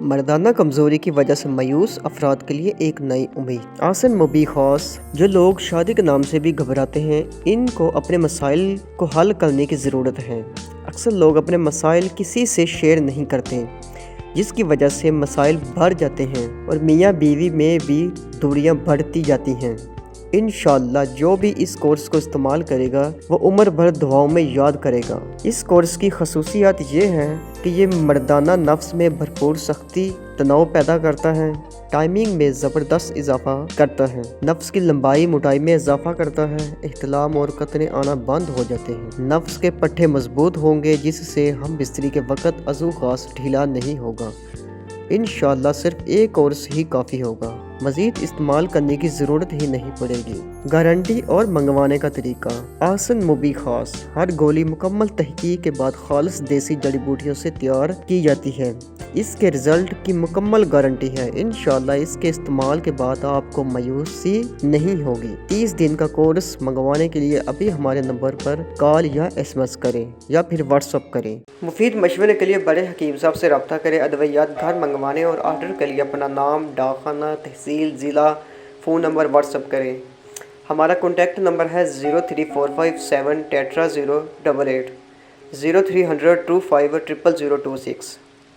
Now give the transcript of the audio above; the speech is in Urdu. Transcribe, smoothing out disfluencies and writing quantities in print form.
مردانہ کمزوری کی وجہ سے مایوس افراد کے لیے ایک نئی امید۔ آسن مبی خاص جو لوگ شادی کے نام سے بھی گھبراتے ہیں، ان کو اپنے مسائل کو حل کرنے کی ضرورت ہے۔ اکثر لوگ اپنے مسائل کسی سے شیئر نہیں کرتے، جس کی وجہ سے مسائل بڑھ جاتے ہیں اور میاں بیوی میں بھی دوریاں بڑھتی جاتی ہیں۔ انشاءاللہ جو بھی اس کورس کو استعمال کرے گا وہ عمر بھر دعاؤں میں یاد کرے گا۔ اس کورس کی خصوصیات یہ ہے کہ یہ مردانہ نفس میں بھرپور سختی، تناؤ پیدا کرتا ہے، ٹائمنگ میں زبردست اضافہ کرتا ہے، نفس کی لمبائی موٹائی میں اضافہ کرتا ہے، احتلام اور قطرے آنا بند ہو جاتے ہیں، نفس کے پٹھے مضبوط ہوں گے جس سے ہم بستری کے وقت عضو خاص ڈھیلا نہیں ہوگا۔ انشاءاللہ صرف ایک کورس ہی کافی ہوگا، مزید استعمال کرنے کی ضرورت ہی نہیں پڑے گی۔ گارنٹی اور منگوانے کا طریقہ۔ آسن مبی خاص ہر گولی مکمل تحقیق کے بعد خالص دیسی جڑی بوٹیوں سے تیار کی جاتی ہے۔ اس کے رزلٹ کی مکمل گارنٹی ہے۔ انشاءاللہ اس کے استعمال کے بعد آپ کو مایوسی نہیں ہوگی۔ 30 دن کا کورس منگوانے کے لیے ابھی ہمارے نمبر پر کال یا SMS کریں یا پھر واٹس ایپ کریں۔ مفید مشورے کے لیے بڑے حکیم صاحب سے رابطہ کریں۔ ادویات گھر منگوانے اور آرڈر کے لیے اپنا نام، ڈاک خانہ، تحصیل، ضلع، فون نمبر واٹس ایپ کریں۔ ہمارا کانٹیکٹ نمبر ہے 03457 088 0300 25 0026۔